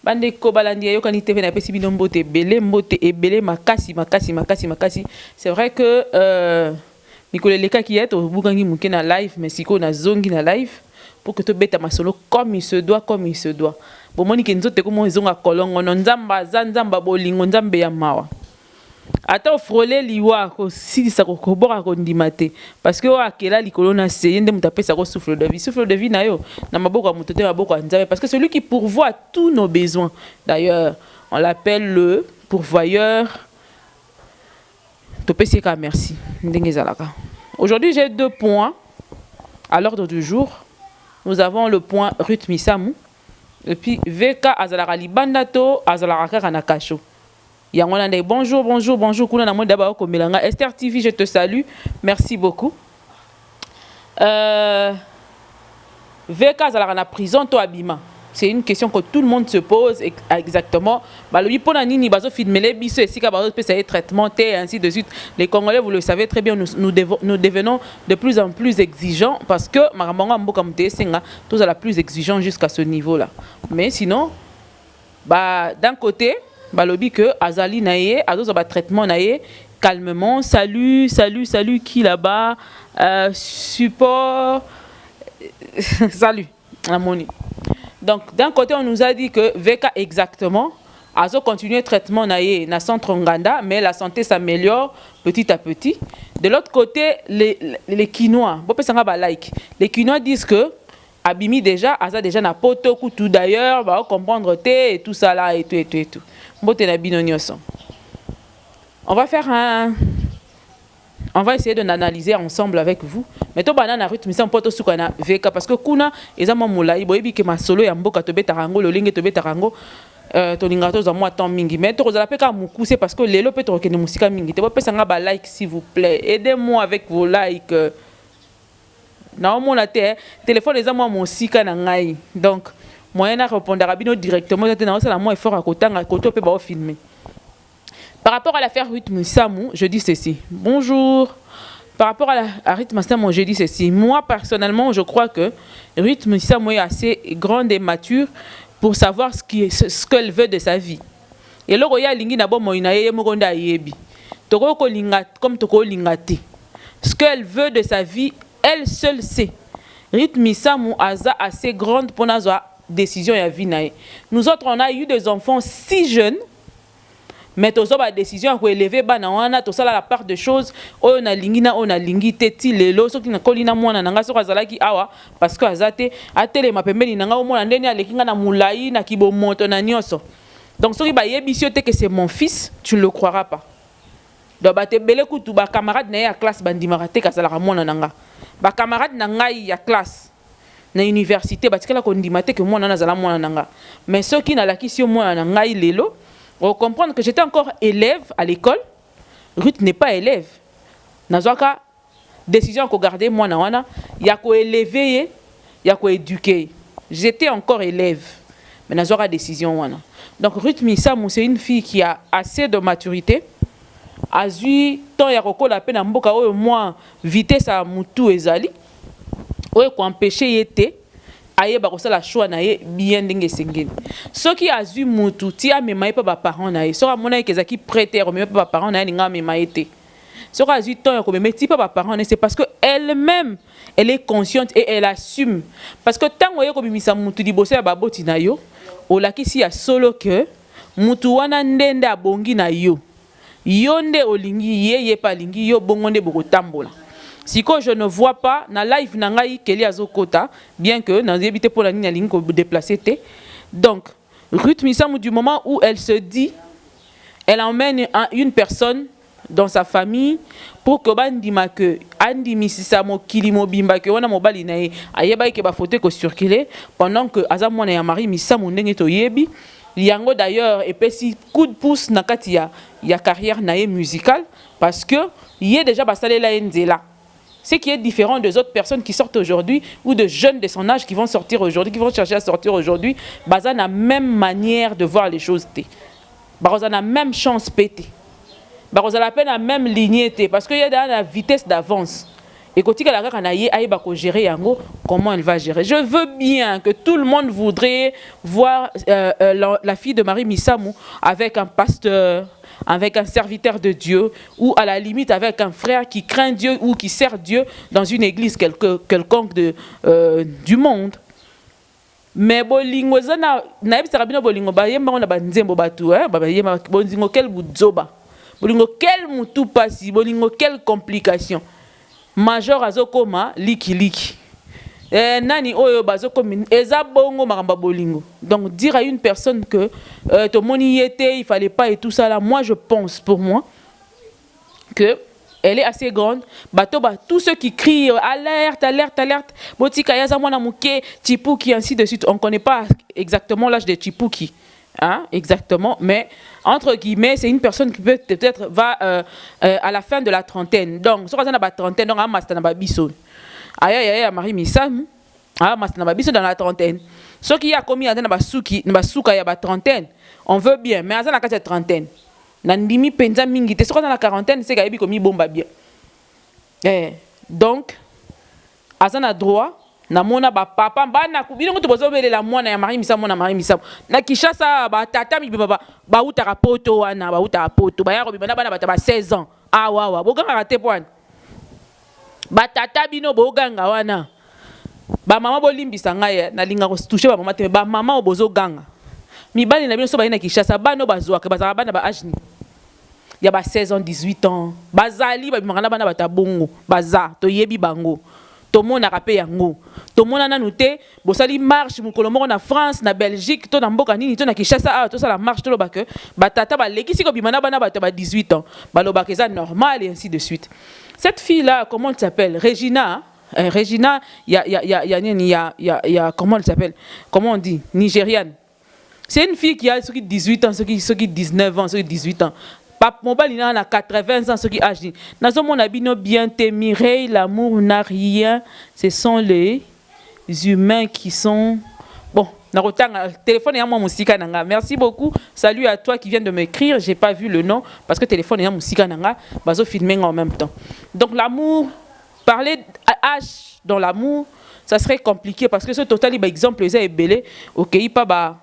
bande ko balandi yo kanite na pesi bino mbote ebele makasi. C'est vrai que Nicolas Leka qui est au bukangi muke na live mais siko na zongi na live pour que tu beta masolo comme il se doit. Bon moni ke nzote ko mo zonga kolongo no nzamba bolingo nzambe ya mawa. Ata frôler liwa ko si sa ko bora ko ndimate parce que akela likolo na se ndem tapesa ko souffle de vie na yo na maboko mutote maboko nzambe parce que celui qui pourvoit tous nos besoins. D'ailleurs, on l'appelle le pourvoyeur. Topeseka merci. Ndengezalaka. Aujourd'hui, j'ai 2 points à l'ordre du jour. Nous avons le point Ruth Misamu et puis VK Azalara Libandato Azalara Kanakacho. Bonjour. Esther TV, je te salue. Merci beaucoup. VK Azalara na prison to abima. C'est une question que tout le monde se pose exactement. Les traitements et ainsi de suite. Les Congolais, vous le savez très bien, nous devenons de plus en plus exigeants parce que tous à la plus exigeant jusqu'à ce niveau-là. Mais sinon, d'un côté, balobi que azali naie, azo ba traitement naie, calmement, salut qui là-bas, support, salut, amoni. Donc d'un côté on nous a dit que VK exactement, azo continuer traitement naie na centre Nganda, mais la santé s'améliore petit à petit. De l'autre côté, les Quinois, les Quinois disent que Abimi déjà, Aza déjà na poto tout d'ailleurs, va comprendre et tout ça là et tout. On va essayer de l'analyser ensemble avec vous. Mais to banana rythme ça poto sukana VK parce que kuna ezama mulai boyebi ke masolo ya mboka to betarango lo linge to betarango to lingato za moi temps mingi mais to kozala pe ka mukuse parce que lelo pe to kene musika mingi te pesa nga ba like s'il vous plaît. Aidez-moi avec vos likes. Na mon téléphone les moi mon sika na ngai. Donc moyen à répondre à bino directement na ça la moi effort à côté pe ba filmer. Par rapport à l'affaire Ruth Misamu, je dis ceci. Bonjour. Par rapport à Ruth Misamu, je dis ceci. Moi, personnellement, je crois que Ruth Misamu est assez grande et mature pour savoir ce qu'elle veut de sa vie. Et là, il y a lingi na bo moina ye mogonda yebi. Toko ko linga comme toko lingati. Ce qu'elle veut de sa vie, elle seule sait. Ruth Misamu a assez grande pour notre décision ya vie nae. Nous autres, on a eu des enfants si jeunes. Mais tu as décision pour élever bana to sala la part de choses on a lingi teti lelo soki na kolina mwana nanga so kazalaki awa parce que azate atele mapembeni nanga omona ndeni alekinga na mulai na kibomoto na nyoso. Donc soki ba yebisio te que c'est mon fils, tu ne le croiras pas. Donc ba te bele kutu ba camarade na ya classe bandimaka te kasala mwana nanga. Ba camarade na ngai ya classe na université batikala ko ndimate que mwana na zala mwana nanga. Mais soki na lakisio mwana na ngai lelo on comprendre que j'étais encore élève à l'école. Ruth n'est pas élève. Nazwaka décision qu'on garder moi na wana, ya ko élever, ya ko éduquer. J'étais encore élève. Mais nazwaka décision wana. Donc Ruth Misamu c'est une fille qui a assez de maturité. Azui tant ya ko la peine mboka oyo moi vitesse à mutu ezali. Oyo ko empêcher yete aye ba kosala choix na ye bien ndenge sengeni soki azu mutu ti amema pa ba parents na ye so amona kezaki prêter mais pa ba parents na ye nga mema ete so azu temps ko mema ti pa ba parents c'est parce que elle-même elle est consciente et elle assume parce que tant oye ko bimisa mutu liboso ya baboti na yo olakisi ya solo que mutu wana ndende abongi na yo yonde olingi ye pa lingi yo bongonde boko tambola. Si je ne vois pas, na live nangai keli azokota, bien que dans éviter pour la ligne ko déplacer té. Donc, Ruth Misamu du moment où elle se dit, elle emmène une personne dans sa famille pour que bandima que andi misisamo kilimo bimba que wana mobali na ye ayeba ke ba photo ko circuler pendant que azamona ya mari Misamu ndenge to yebi. Yango d'ailleurs et pesi coup de pouce na kati ya carrière nae musicale parce que y est déjà basale la nzela. Ce qui est différent des autres personnes qui sortent aujourd'hui ou de jeunes de son âge qui vont sortir aujourd'hui, qui vont chercher à sortir aujourd'hui, ils ont la même manière de voir les choses. Ils ont la même chance pété. Ils ont la même lignée parce qu'il y a la vitesse d'avance. Et quand il a gérer yango, comment elle va gérer. Je veux bien que tout le monde voudrait voir la fille de Marie Missamou avec un pasteur, avec un serviteur de Dieu, ou à la limite avec un frère qui craint Dieu ou qui sert Dieu dans une église quelconque du monde. Mais bolingo zana na yebisa kabino bolingo ba yemba on ba nzembo batu ba yemba bolingo quel budzoba bolingo quel mutu pasi bolingo quelle complication major azokoma liki nani oyo bazokomi eza bongo makamba bolingo. Donc dire à une personne que ton moni était il fallait pas et tout ça là, moi je pense pour moi que elle est assez grande. Tous ceux qui crient alerte, alerte, alerte, Botika Yazamwana Mouké, Chipuki, ainsi de suite. On ne connaît pas exactement l'âge de Chipuki. Hein, exactement. Mais, entre guillemets, c'est une personne qui peut-être va à la fin de la trentaine. Donc, si on a la trentaine, on a un biso. Aïe, Marie Missam, un biso dans la trentaine. Ceux qui a commis un basuki, il y a la trentaine, on veut bien, mais à la trentaine. Nandimi penza mingi te soko na la quarantaine c'est kayebi komi bomba bien donc azana droit na mona ba papa bana kubino to bozobele la mwana ya Marie Misamo na Marie Misamo na Kishasa ba tata mi ba uta rapoto wana ba uta rapoto ba yaro bibana bana bata ba 16 ans ah wa boganga rate poane ba tata bino boganga wana ba mama bolimbisa ngai na linga ko toucher ba mama te ba mama obozoganga mibali na bino so ba ina Kishasa bano bazwaka bazaka bana ba age ni ya ba 16 ans 18 ans bazali ba bimana bana batabongo baza to yebi bango to mona kapé yango to mona nanu te bosali marche mukolo moko na France na Belgique to na mboka nini to na Kishasa to sala marche to lobaka batata ba lekisi ko bimana bana ba 18 ans ba lobaka ça normal et ainsi de suite. Cette fille là comment elle s'appelle Regina Regina comment elle s'appelle comment on dit nigériane. C'est une fille qui a ceux qui 18 ans, ceux qui 19 ans, ceux qui 18 ans. Pape Mobile il a 80 ans, ceux qui âgent. Dans ce monde habino bien te Mireille, l'amour n'a rien. Ce sont les humains qui sont bon. Téléphone et moi musique nanga. Merci beaucoup. Salut à toi qui viens de m'écrire. J'ai pas vu le nom parce que téléphone et musique nanga. Bazo filmer en même temps. Donc l'amour, parler âge dans l'amour, ça serait compliqué parce que ce total exemple est belé. Ok, pas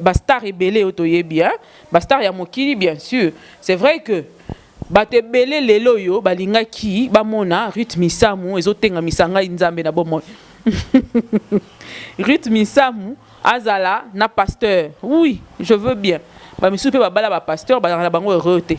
Bastar et belé otoye bien Bastar ya mokili bien sûr c'est vrai que bate belé lelo yo balinga ki bamona Ruth Misamu ezotenga misanga nzambe na bomo Ruth Misamu azala na pasteur oui je veux bien ba misupe babala ba pasteur ba na bango heureux te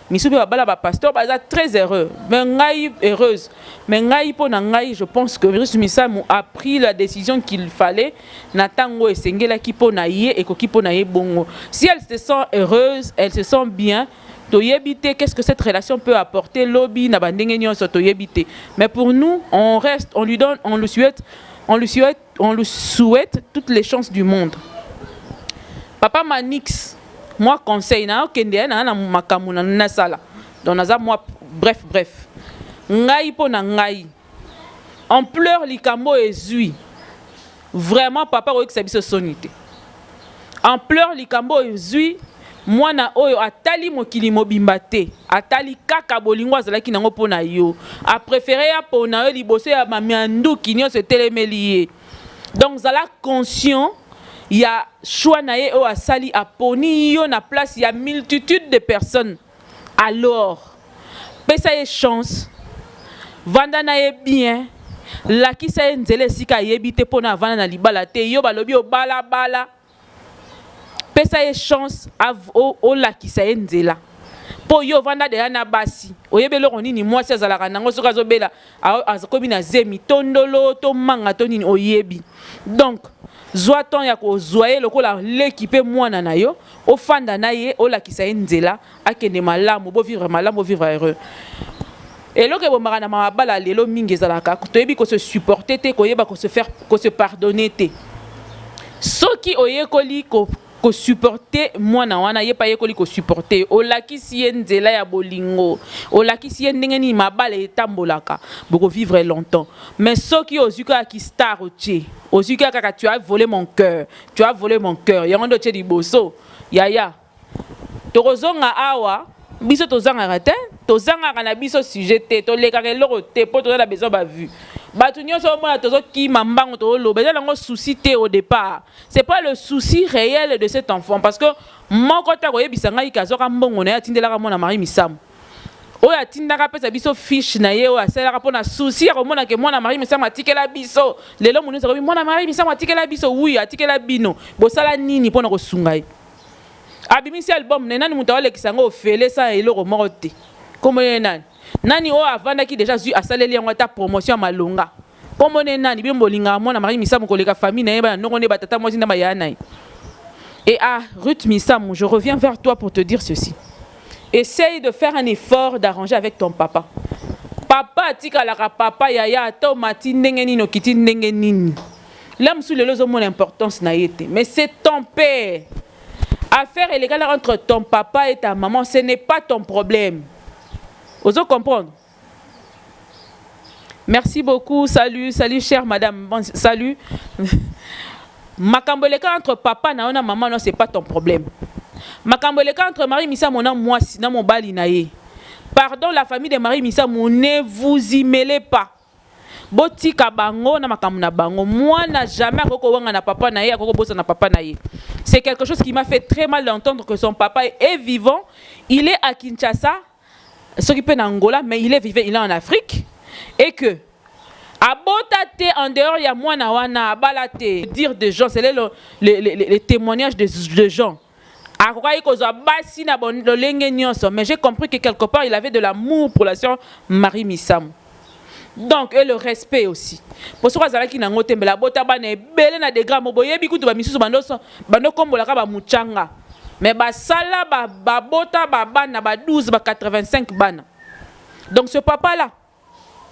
misupe babala ba pasteur ba za très heureux mais ngai heureuse mais ngai po na ngai je pense que Ruth Misamu a pris la décision qu'il fallait na tango esengela ki po na ye et ko ki po na ye bongo si elle se sent heureuse elle se sent bien toyebite qu'est-ce que cette relation peut apporter lobby na bandenge nyonso toyebite mais pour nous on reste on lui donne on le souhaite toutes les chances du monde. Papa Manix moi conseil na okende na makamu na sala donc naza moi bref ngai po na ngai on pleure likambo ezui vraiment papa oyo kisabiso sonité on pleure likambo ezui mwana oyo atali mokili mobimba te atali kaka bolingo azalaki nango po na yo a préféré ya po na yo liboso ya mamianduki nyonso etelemeli ye donc zala conscient il y a choix naé o asali aponi yo na place il y a multitude de personnes alors pesa ye chance vanda naé bien la ki sa nzele sika yebite pona vanda na libala te yo balobi o bala pesa ye chance o la ki sa nzela po yo vanda de na basi oyebelo nini mwasi azalaka nango soka zobela azakobi na zemi tondolo to manga to nini oyebi donc zoaton ya ko zoye lokola l'équipe mwana na yo ofanda na ye o la ki sa nzela akende malamu bo vivre malamu vivre heureux et lo ke bo marana mabala lelo mingi ezalaka toyebi ko se supporter te ko yeba ko se pardonner te soki oyekoli ko supporter mwana wana ye pa yekoli ko supporter o lakisi ye nzela ya bolingo o lakisi ye ndenge ni mabala etambolaka boko vivre longtemps mais soki ozuka ki star otie ozuka kaka tu as volé mon cœur yango tche liboso yaya tokozonga awa biso tozanga rate tozanga kana biso sujet te to leka keloko te po to na besoin ba vu batu nyonso mona tozo ki mambango to lo besoin ngo souci te au départ. C'est pas le souci réel de cet enfant parce que moko ta ko yebisanga ikazoka mbongo na ya tindelaka mona Marie Misamu oya tindaka pesa biso fiche na ye o asalaka pona souci ya komona ke mwana Marie Misamu atikela biso lelo munu sa ko mwana Marie Misamu atikela biso oui atikela bino bosala nini pona ko sunga ye abimisi album nani mutu alekisa ngo ofele sa eloko moko te komo nani nani o avandaki déjà zu asaleli yango ta promotion malonga komo nani bimbo linga mwana Marie Misamu koleka famille na ye ba noko ne batata mwasi na bayana. Et à Ruth Misamu, je reviens vers toi pour te dire ceci. Essaye de faire un effort d'arranger avec ton papa. Papa tika la papa yaya to mati ndengeni no kiti ndengeni. L'homme sous le lozo mon importance na yete. Mais c'est ton père. Affaire illégale entre ton papa et ta maman, ce n'est pas ton problème. Oso comprendre? Merci beaucoup. Salut, salut chère madame. Bon, salut. Makamboleka entre papa na ona maman non c'est pas ton problème. Makamboleka entre Marie Misamu na moi na mon bali na ye. Pardon la famille de Marie Misamu, ne vous y mêlez pas. Botika bango na makambo na bango. Moi n'a jamais koko wanga na papa na ye koko bossa na papa na ye. C'est quelque chose qui m'a fait très mal d'entendre que son papa est vivant, il est à Kinshasa, s'occupe en Angola mais il est vivant, il est en Afrique et que abotate en dehors ya mwana wana abalate dire des gens c'est les témoignages de gens akokai kozwa basi na bolenge nyonso mais j'ai compris que quelque part il avait de l'amour pour la sœur Marie Misamu donc et le respect aussi pour ce que qui nango tembela bota bana ebele na degré mo boyebi kutu ba misusu bando kombola ka ba muchanga mais ba sala ba bota ba bana ba 12 ba 85 bana donc ce papa là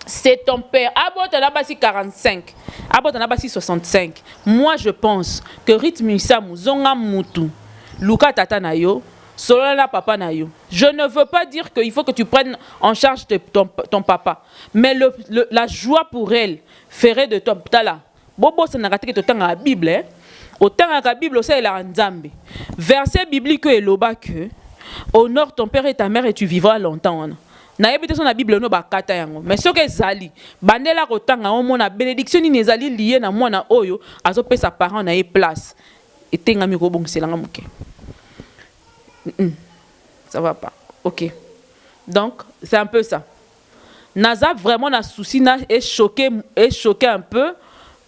c'est ton père. Abota na basi 45. Abota na basi 65. Moi, je pense que Ruth Misamu, zonga mutu, Luka tata na yo, Solana papa na yo. Je ne veux pas dire qu'il faut que tu prennes en charge ton papa. Mais la joie pour elle ferait de toi. Tala. Bobo, ça n'a raté que tu as la Bible. Hein? Autant que la Bible, c'est la Nzambe. Verset biblique est loba que honore ton père et ta mère et tu vivras longtemps. Na yebite son na Bible no bakata yango mais soki ezali bandela kotanga omona bénédiction ni ezali lié na mwana oyo azopesa parent na ye place etengami ko bongiselanga muke ça va pas OK donc c'est un peu ça naza vraiment na souci na est choqué un peu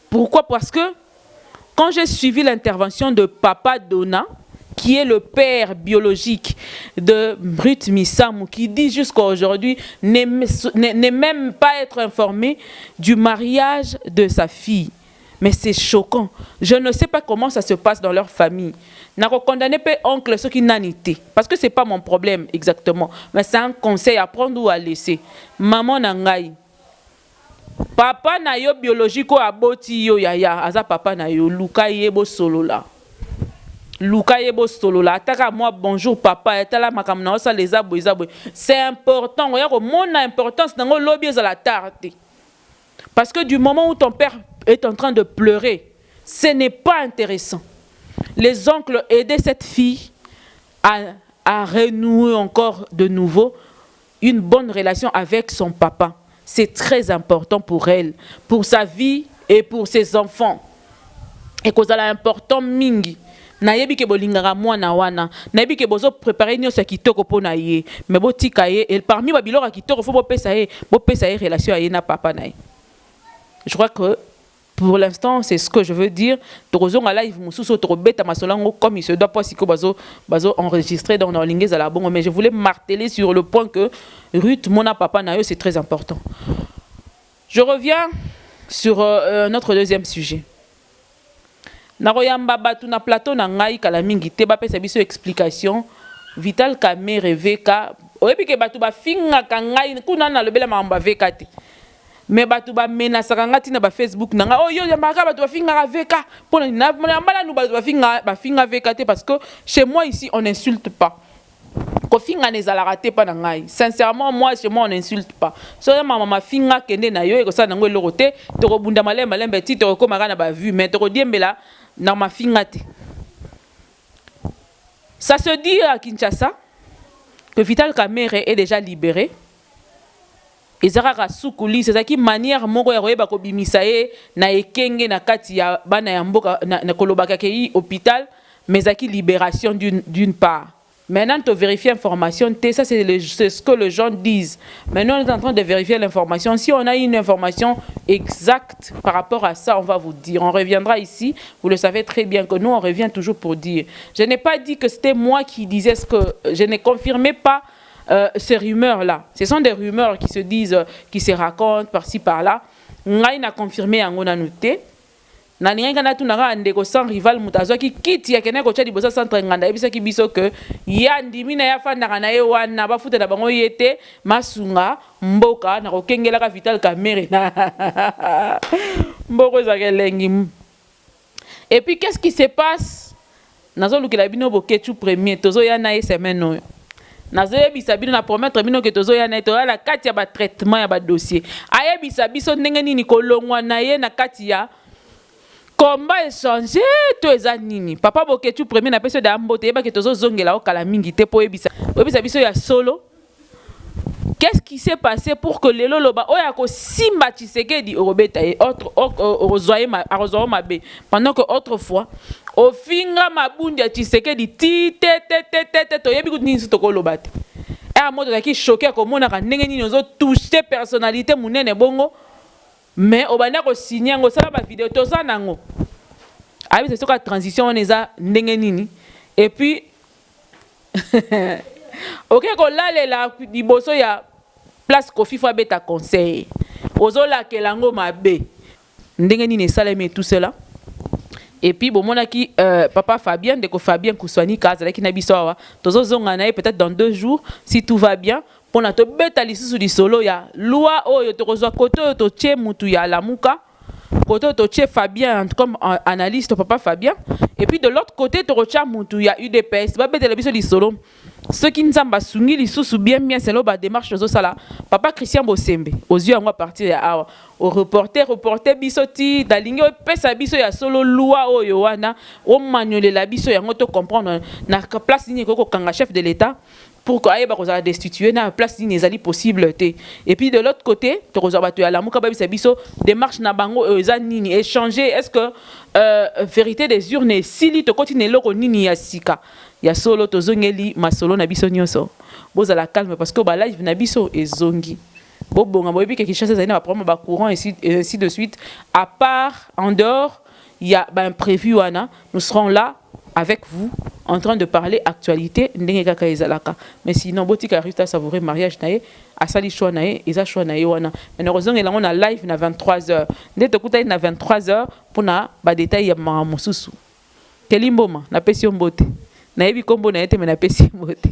pourquoi parce que quand j'ai suivi l'intervention de papa Dona qui est le père biologique de Ruth Misamu, qui dit jusqu'à aujourd'hui n'est même pas être informé du mariage de sa fille. Mais c'est choquant. Je ne sais pas comment ça se passe dans leur famille. N'a pas condamné pas oncle ce qui n'a été. Parce que ce n'est pas mon problème exactement. Mais c'est un conseil à prendre ou à laisser. Maman nangai. Papa na yo biologique ou aboti yo yaya. Aza papa na yo. Luka yebo solo la. Luka yebo solo la ataka moi bonjour papa etala makamna osa les abou c'est important regarde mon importance nango lobby à la tarte parce que du moment où ton père est en train de pleurer ce n'est pas intéressant. Les oncles aidaient cette fille à renouer encore de nouveau une bonne relation avec son papa. C'est très important pour elle, pour sa vie et pour ses enfants. Et cause la important mingi nayebi ke bolingaka mwana wana nayebi ke bozo préparer nyo sa kitoko pona ye mais botika ye et parmi ba biloko kitoko faut bopesa ye relation ye na papa na ye. Je crois que pour l'instant c'est ce que je veux dire. Torozonga live mususu torobeta masolango comme il se doit pas siko bazo enregistrer dans lingez à la bongo mais je voulais marteler sur le point que Ruth mona papa na yo c'est très important. Je reviens sur notre deuxième sujet. Naroyamba batu na plateau na ngai kala mingi te ba pesa biso explication Vital Kamerhe VK oyebi ke batu ba finga ka ngai kuna na lobela mamba VK te mais batu ba menasaka ngati na ba Facebook na ngai oyo yamba ka batu ba finga ka VK pona na mbala nu batu ba finga VK te parce que chez moi ici on n'insulte pas. Ko finga nezala raté pas na ngai. Sincèrement moi chez moi on n'insulte pas. So ya mama finga kende na yo e ko sa nango eloko te to ko bunda malembe ti to ko maka na ba vue mais to ko diembela na ma finga te. Ça se dit à Kinshasa que Vital Kamerhe est déjà libéré. Ezara sukuli c'est ça qui manière moko ya koyeba ko bimisa ye na ekenge na kati ya bana ya mboka na kolobaka ke hôpital mais qui libération d'une part. Maintenant tu vérifies l'information, ça c'est ce que les gens disent. Maintenant on est en train de vérifier l'information. Si on a une information exacte par rapport à ça, on va vous dire. On reviendra ici, vous le savez très bien que nous on revient toujours pour dire. Je n'ai pas dit que c'était moi qui disais ce que je ne confirmais pas. Ces rumeurs-là, ce sont des rumeurs qui se disent, qui se racontent par-ci par-là. Ngai na confirmé en on a noté. Na ninga na tunanga ndeko sans rival mutazo ki kiti ya kene ko tshadi bosa centre nganda ebisa ki biso que ya ndimi na ya fanda na ye wana ba futa na bango yete masunga mboka na ko kengela ka Vital Kamerhe na mboko za kelengi. Et puis qu'est-ce qui se passe? Nazo lukela bino boketu premier tozo ya na semaine no. Nazoyebisa bino na promettre bino ke tozo ya na to la kati ya ba traitement ya ba dossier. Ayebisa biso ndenge nini kolongwa na ye na kati ya combat échanger to eza nini. Papa boketu premier na peso da mbote yeba ke tozo zongela o kala mingi te po yebisa. Oyebisa biso ya solo. Qu'est-ce qui s'est passé pour que lelo loba oya ko simba Tshisekedi orobeta et autre ozoye mabe pendant que autrefois au finga mabundi ya Tshisekedi ti te to yebi kutini so to loba te e moto ki choqué ko mona ka ndenge nini ozo toucher personnalité munene bongo mais obanda ko signer ngo sala ba vidéo to za nango abi c'est ka transition on eza ndenge nini et puis OK ko lalela liboso ya place Kofi fo beta conseil ozola kelango mabe ndenge nini saleme tout cela. Et puis bon monaki papa Fabien de ko Fabien Kuswani kaza ki na biso awa tozo zonga na peut-être dans 2 jours si tout va bien pour na to beta lisusu di solo ya loi oyo to kozwa koto to tche mutu ya lamuka koto to tche Fabien comme analyste papa Fabien et puis de l'autre côté to rocha mutu ya UDPS ba beta biso di solo ceux qui nzamba sungi lisusu bien c'est là ba démarche zo sala papa Christian Bosembe aux yeux à partir ya awa au reporter bisoti dalingi pesa biso ya solo loi oyo wana o manuel la biso ya ngoto comprendre na place ni ko kanga chef de l'état pour que ayeba ko za destituer na place ni ezali possible te. Et puis de l'autre côté to ko za bato ya lamuka ba biso démarche na bango eza nini échanger est-ce que vérité des urnes sili to continuer loko nini ya sika ya solo to zongeli masolo na biso nyoso boza la calme parce que ba live na biso ezongi bonga boyebi quelque chose ça na problème ba courant et ainsi de suite à part en dehors il y a un prévu wana nous serons là avec vous en train de parler actualité ndenge kaka ezalaka mais sinon botika resta savourer mariage nae asali choix nae eza choix nae wana mais heureusement on a live na 23h ndé to kuta na 23h pour na ba détail ya mosusu kelimboma na pesi mbote na yebi kombo na ete mais na pesi mbote